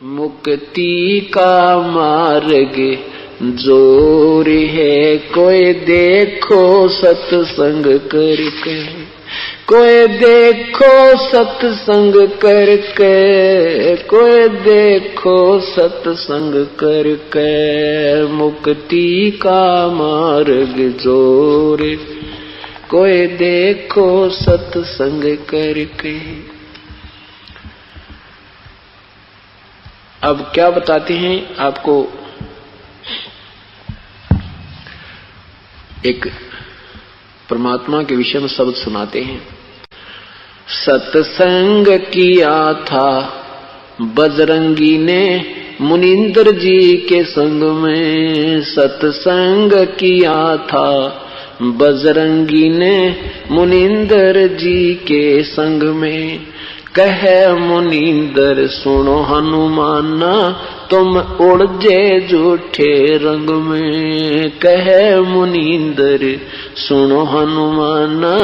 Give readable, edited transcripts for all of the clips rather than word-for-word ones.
मुक्ति का मार्ग जोर है, कोई देखो सत्संग करके, कोई देखो सत्संग करके, कोई देखो सत्संग करके, मुक्ति का मार्ग जोर, कोई देखो सत्संग करके। अब क्या बताते हैं आपको, एक परमात्मा के विषय में शब्द सुनाते हैं। सत्संग किया था बजरंगी ने मुनींद्र जी के संग में, सत्संग किया था बजरंगी ने मुनींद्र जी के संग में। कहे मुनींद्र सुनो हनुमाना, तुम उड़जे झूठे रंग में। कहे मुनींद्र सुनो हनुमाना,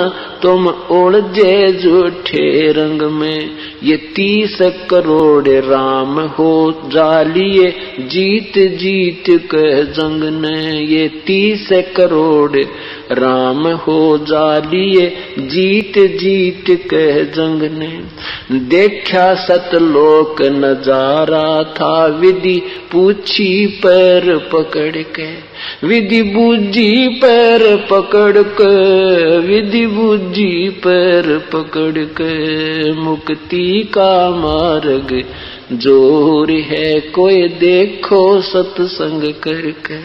तुम उड़जे झूठे रंग में। ये 30 करोड़ राम हो जालिए, जीत जीत के जंग ने। ये 30 करोड़ राम हो जालिए, जीत जीत के जंग ने। देखा सतलोक नजारा था, विधि पूछी पैर पकड़ के, विधि बूझी पैर पकड़ के, विधि बूझी पैर पकड़ के। मुक्ति का मार्ग जोर है, कोई देखो सत्संग करके,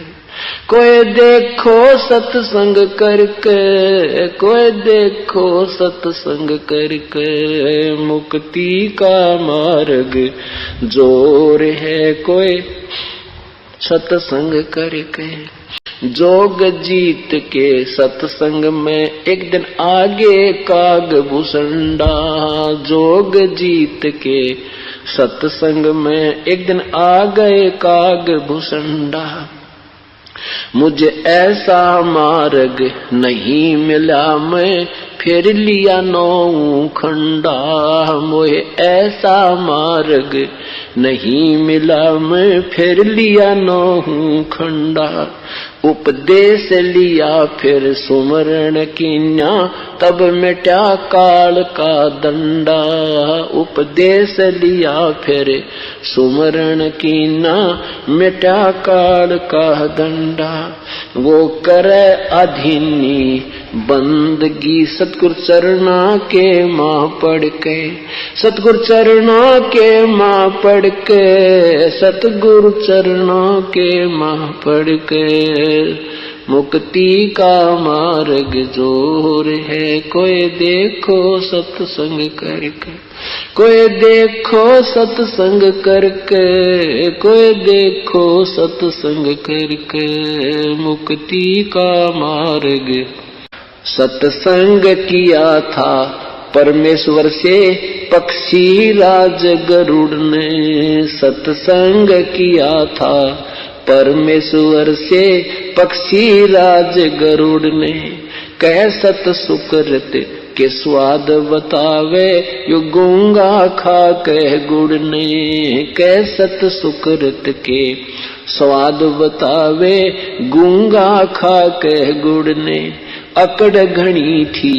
कोई देखो सत्संग करके, कोई देखो सत्संग करके। मुक्ति का मार्ग जोर है, कोई सत्संग करके। जोग जीत के सत्संग में एक दिन आगे काग भूसंडा। जोग जीत के सत्संग में एक दिन आ गए काग भूसंडा। मुझे ऐसा मार्ग नहीं मिला, मैं फिर लिया 9 खंडा। मुझे ऐसा मार्ग नहीं मिला, मैं फिर लिया 9 खंडा। उपदेश लिया फिर सुमरण कीन्या, तब मिटा काल का दंडा। उपदेश लिया फिर सुमरण कीन्या, मिटा काल का दंडा। वो करे अधीनी बंदगी, सतगुरु चरणा के माँ पढ़ के, सतगुरु चरणा के माँ पढ़ के, सतगुरु चरणा के माँ पढ़ के। मुक्ति का मार्ग जोर है, कोई देखो सत्संग करके, कोई देखो सत्संग करके, कोई देखो सत्संग करके। मुक्ति का मार्ग सत्संग किया था परमेश्वर से पक्षी राज गरुड़ ने। सत्संग किया था परमेश्वर से पक्षी राज गरुड़ ने। कह सत सुकृत के स्वाद बतावे, यो गूंगा खा कह गुड़ ने। कह सत सुकृत के स्वाद बतावे, गूंगा खा कह गुड़ ने। अकड़ घनी थी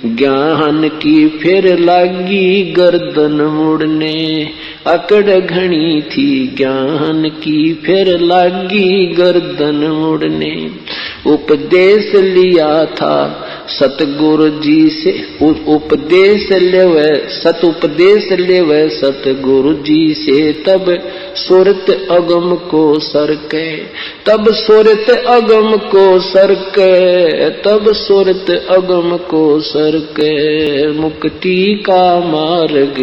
ज्ञान की, फिर लागी गर्दन मुड़ने। अकड़ घनी थी ज्ञान की, फिर लागी गर्दन मुड़ने। उपदेश लिया था सतगुरु जी से, उपदेश लेवे सत उपदेश लेवे सतगुरु जी से। तब सुरत अगम को सरके, तब सुरत अगम को सरके, तब सुरत अगम को सरके। मुक्ति का मार्ग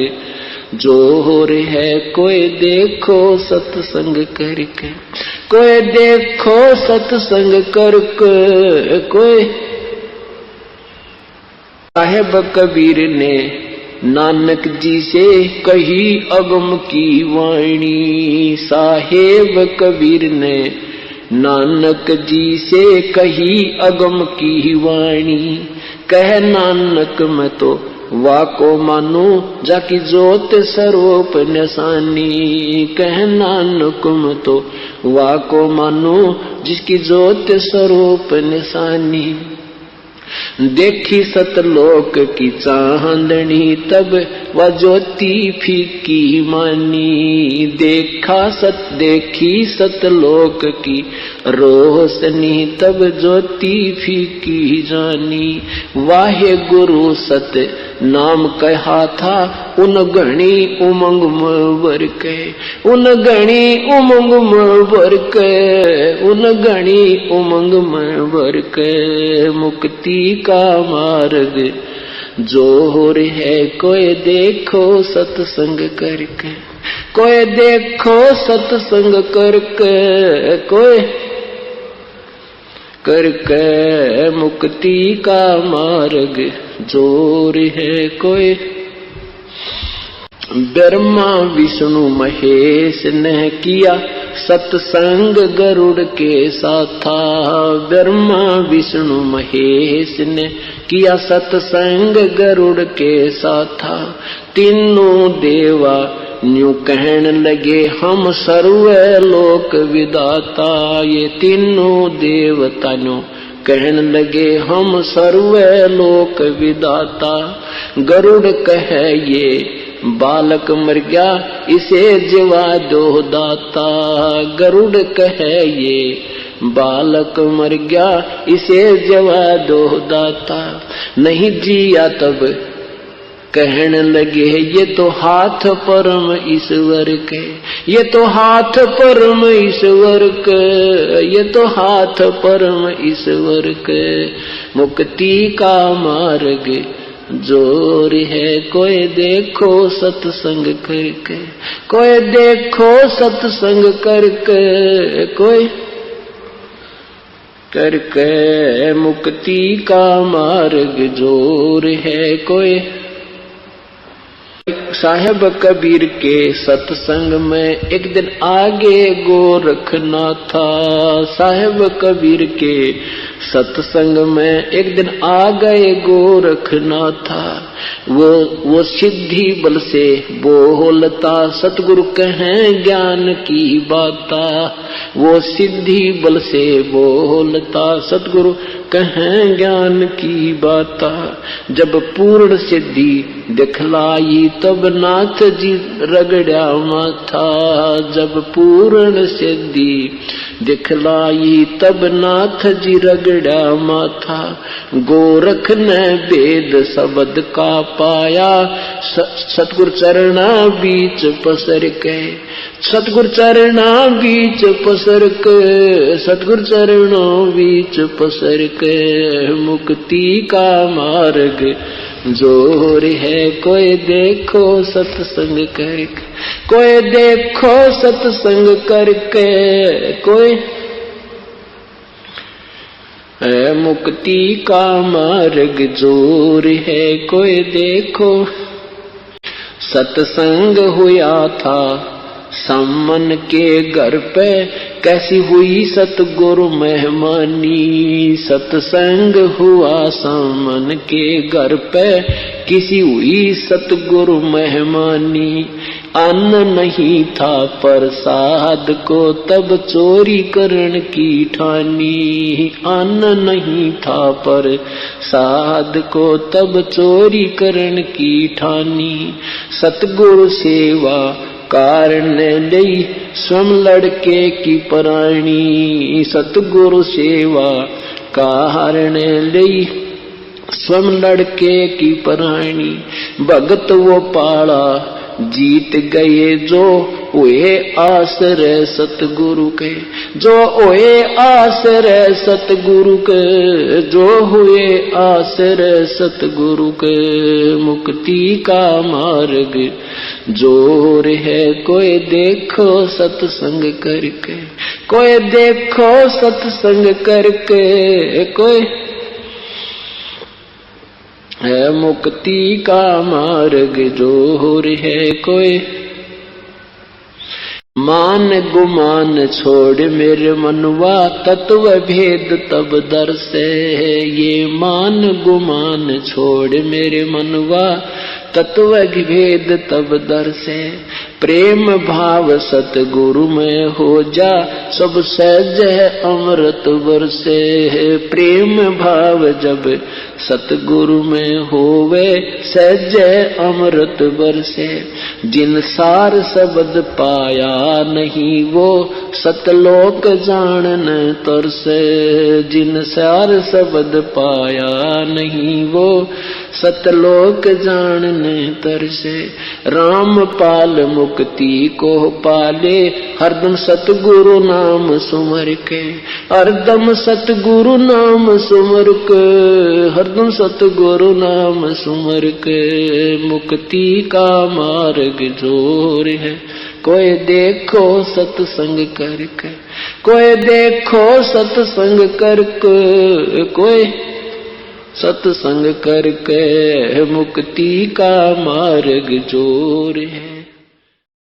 जोर है, कोई देखो सत्संग करके, कोई देखो सत्संग करके। कोई साहेब कबीर ने नानक जी से कही अगम की वाणी। साहेब कबीर ने नानक जी से कही अगम की वाणी। कह नानक मैं तो वाको मानो जाकी जोत स्वरूप निशानी। कह नानकुम तो वाको मानो जिसकी जोत स्वरूप निशानी। देखी सतलोक की चांदनी तब वह ज्योति फीकी मानी। देखी सतलोक की रोशनी तब ज्योति फीकी जानी। वाहे गुरु सत नाम कहा था उन घणी उमंग में वर के। उन घणी उमंग में वर के। उन घणी उमंग में वर के। मुक्ति का मार्ग जोर है कोई देखो सत्संग करके। कोई देखो सत्संग करके। कोई करके मुक्ति का मार्ग जोर है कोई। ब्रह्मा विष्णु महेश ने किया सत्संग गरुड़ के साथा। ब्रह्मा विष्णु महेश ने किया सत्संग गरुड़ के साथा। तीनों देवा न्यू कहन लगे हम सर्वे लोक विदाता। ये तीनों देवता न्यू कहन लगे हम सर्वे लोक विदाता। गरुड़ कहे ये बालक मर गया इसे जीवा दो दाता। गरुड़ कहे ये बालक मर गया इसे जीवा दो दाता। नहीं जिया तब कहने लगे ये तो हाथ परम ईश्वर के। ये तो हाथ परम ईश्वर के। ये तो हाथ परम ईश्वर के। मुक्ति का मार्ग जोर है कोई देखो सत्संग करके। कोई देखो सत्संग करके। कोई करके मुक्ति का मार्ग जोर है कोई। साहेब कबीर के सत्संग में एक दिन आगे गोरखना था। साहेब कबीर के सत्संग में एक दिन आ गए गोरखना था। वो सिद्धि बल से बोलता सतगुरु कहें ज्ञान की बाता। वो सिद्धि बल से बोलता सतगुरु कहें ज्ञान की बाता। जब पूर्ण सिद्धि दिखलाई तब नाथ जी रगड़ा माथा। जब पूर्ण सिद्धि दिखलाई तब नाथ जी रगड़ा माथा। गोरख ने वेद शब्द का पाया सतगुरु चरणा बीच पसर के। सतगुरु चरणा बीच पसर के। सतगुरु चरणों बीच पसर के। मुक्ति का मार्ग जोर है कोई देखो सत्संग करके। कोई देखो सत्संग करके। कोई मुक्ति का मार्ग जोर है कोई देखो। सत्संग हुआ था सामन के घर पे कैसी हुई सतगुरु मेहमानी। सत्संग हुआ सामन के घर पे किसी हुई सतगुरु मेहमानी। अन्न नहीं था प्रसाद को तब चोरी करन की ठानी। अन्न नहीं था प्रसाद को तब चोरी करन की ठानी। सतगुरु सेवा कारण लई स्वयं लड़के की प्राणी। सतगुरु सेवा कारण लई स्वयं लड़के की प्राणी। भगत वो पाला जीत गए जो हुए आश्रय सतगुरु के। जो हुए आश्रय सतगुरु के। जो हुए आश्रय सतगुरु के। मुक्ति का मार्ग जोर है कोई देखो सत्संग करके। कोई देखो सत्संग करके। कोई है मुक्ति का मार्ग जोर है कोई। मान गुमान छोड़ मेरे मनवा, तत्व भेद तब दर्शे। ये मान गुमान छोड़ मेरे मनवा, तत्व भेद तब दर्शे। प्रेम भाव सतगुरु में हो जा, सब सहज है अमृत बरसे। प्रेम भाव जब सतगुरु में होवे, सहज है अमृत बरसे। जिन सार शब्द पाया नहीं, वो सतलोक जानन तरसे। जिन सार शब्द पाया नहीं, वो सतलोक जानने तरसे। राम पाल मुक्ति को पाले, हरदम सतगुरु नाम सुमर के। हरदम सतगुरु नाम सुमर के, हरदम सतगुरु नाम सुमर के। मुक्ति का मार्ग जोर है, कोई देखो सत्संग करके। कोई देखो सत्संग करके, कोई सत्संग करके। मुक्ति का मार्ग जोर है।